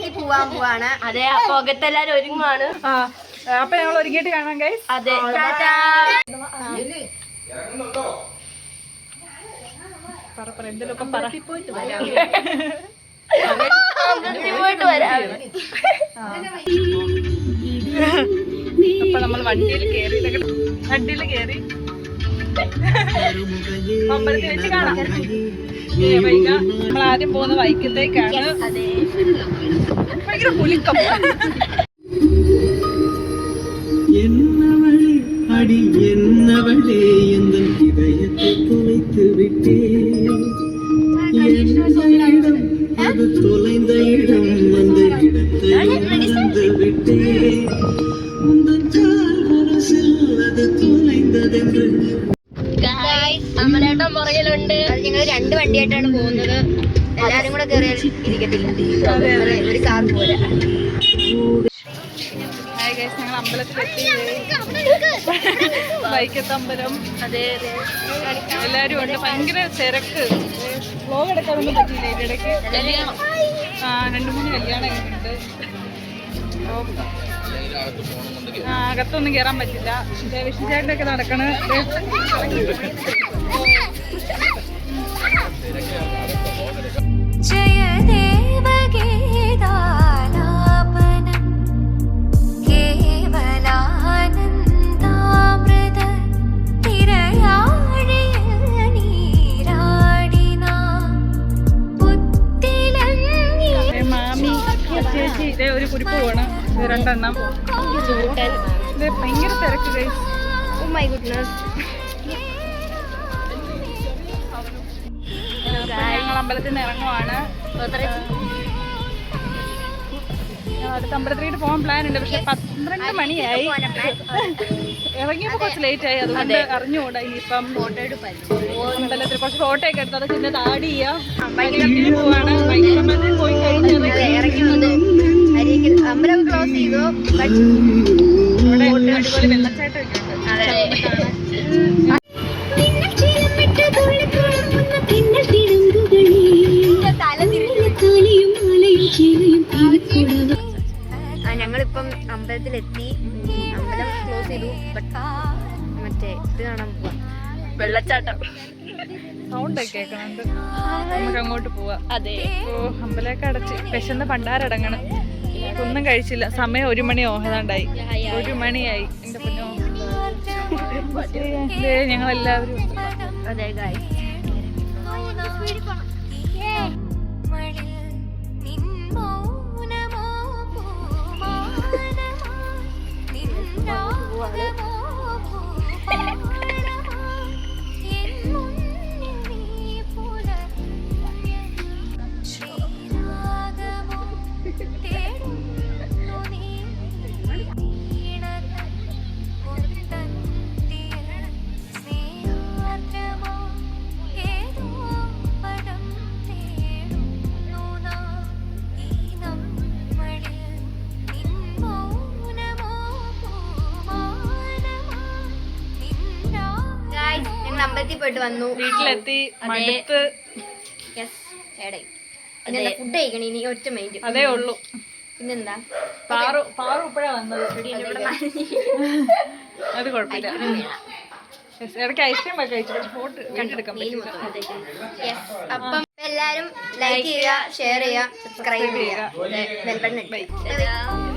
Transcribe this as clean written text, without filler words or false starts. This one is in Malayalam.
അമ്പലത്തിൽ പോവാൻ പോവാണ്. അതെ, അപ്പൊ അകത്തെല്ലാരും ഒരുങ്ങുവാണ്. അപ്പൊ ഞങ്ങൾ ഒരുങ്ങിയിട്ട് കാണാം ഗൈസ്. അതെ, എന്തെങ്കിലുമൊക്കെ പറ. പോയിട്ട് വരാം. അപ്പൊ നമ്മൾ വണ്ടിയിൽ കയറി അമ്പലത്തിൽ വെച്ച് കാണാം. നമ്മൾ ആദ്യം പോകുന്ന വൈക്കത്തേക്കാണ്. ഭയങ്കര കുലുക്കം. என்னவளே அடி என்னவளே எந்தன் இதயத்தை தொலைத்து விட்டே இடம் அது தொலைந்த இடம் அந்த இடத்தை மறந்து விட்டே உந்தன் கால் மனசில் அது தொலைந்ததென்று അമലേട്ടൻ പുറകിലുണ്ട്. ഞങ്ങൾ 2 വണ്ടിയായിട്ടാണ് പോകുന്നത്. എല്ലാരും കൂടെ കയറി ഇരിക്കത്തില്ല, ഒരു കാർ പോരാ. ഞങ്ങൾ അമ്പലത്തിലെത്തി. വൈക്കത്തമ്പലം. അതെ, എല്ലാരും ഉണ്ട്. ഭയങ്കര തിരക്ക്. വ്ലോഗ് എടുക്കാനൊന്നും പറ്റിയില്ല. ഇതിനിടയ്ക്ക് 2-3 കല്യാണം ഉണ്ട്. അകത്തൊന്നും കയറാൻ പറ്റില്ല. വിഷ്ണുചേട്ടൻ്റെ ഒക്കെ നടക്കണ്. ഒരു കുരിപ്പ് പോണ്. 2 എണ്ണം. ഭയങ്കര തിരക്ക് ഗൈസ്. Oh my goodness. ഞങ്ങൾ അമ്പലത്തിൽ നിന്ന് ഇറങ്ങുവാണ്. അടുത്ത അമ്പലത്തിലേക്ക് പോകാൻ പ്ലാൻ ഉണ്ട്. പക്ഷെ 12 മണിയായി. ഇറങ്ങിയപ്പോൾ കുറച്ച് ലേറ്റ് ആയി. അതുകൊണ്ട് അറിഞ്ഞുകൂടാ. ഇനിയിപ്പം അമ്പലത്തിൽ കുറച്ച് ഫോട്ടോ ഒക്കെ എടുത്ത് അത് പിന്നെ ആഡ് ചെയ്യാം. പോവാണ്. അമ്പലത്തിൽ പോയി കഴിഞ്ഞ് അമ്പലം ക്ലോസ് ചെയ്തു. ഇവിടെ അടിപൊളി വെള്ളച്ചാട്ടം ഒക്കെ ഉണ്ട്. ഞങ്ങളിപ്പം അമ്പലത്തിലെത്തി. അമ്പലം ക്ലോസ് ചെയ്തു. മറ്റേ ഇത് കാണാൻ പോവാ, വെള്ളച്ചാട്ടം. സൗണ്ട് ഒക്കെ കേൾക്കുന്നുണ്ട്. നമുക്ക് അങ്ങോട്ട് പോവാം. അതെ. ഓ, അമ്പലമൊക്കെ അടച്ച് വിശന്ന് പണ്ടാരടങ്ങണം. ഒന്നും കഴിച്ചില്ല. സമയം 1 മണിയോ ഏതാണ്ടായി. 1 മണിയായി. എന്റെ പൊന്നോ. ഞങ്ങളെല്ലാവരും അതെ ഗായ്സ്. അമ്പലത്തിൽ പോയിട്ട് വന്നു. വീട്ടിലെത്തി. മടുത്ത്. ഫുഡ് കഴിക്കണം. ഇനി ഒറ്റ മൈൻഡ് അതേ ഉള്ളൂ. പിന്നെന്താ, പാറു ഇപ്പഴാ വന്നത്. അത് കുഴപ്പമില്ല. ഇടയ്ക്ക് ഐസ്ക്രീം ഒക്കെ കഴിച്ചു. പക്ഷെ ഫോട്ടോ കണ്ടെടുക്കാൻ പറ്റില്ല. അപ്പം എല്ലാരും ലൈക്ക് ചെയ്യുക, ഷെയർ ചെയ്യുക, സബ്സ്ക്രൈബ് ചെയ്യുക, ബെൽ ബട്ടൺ.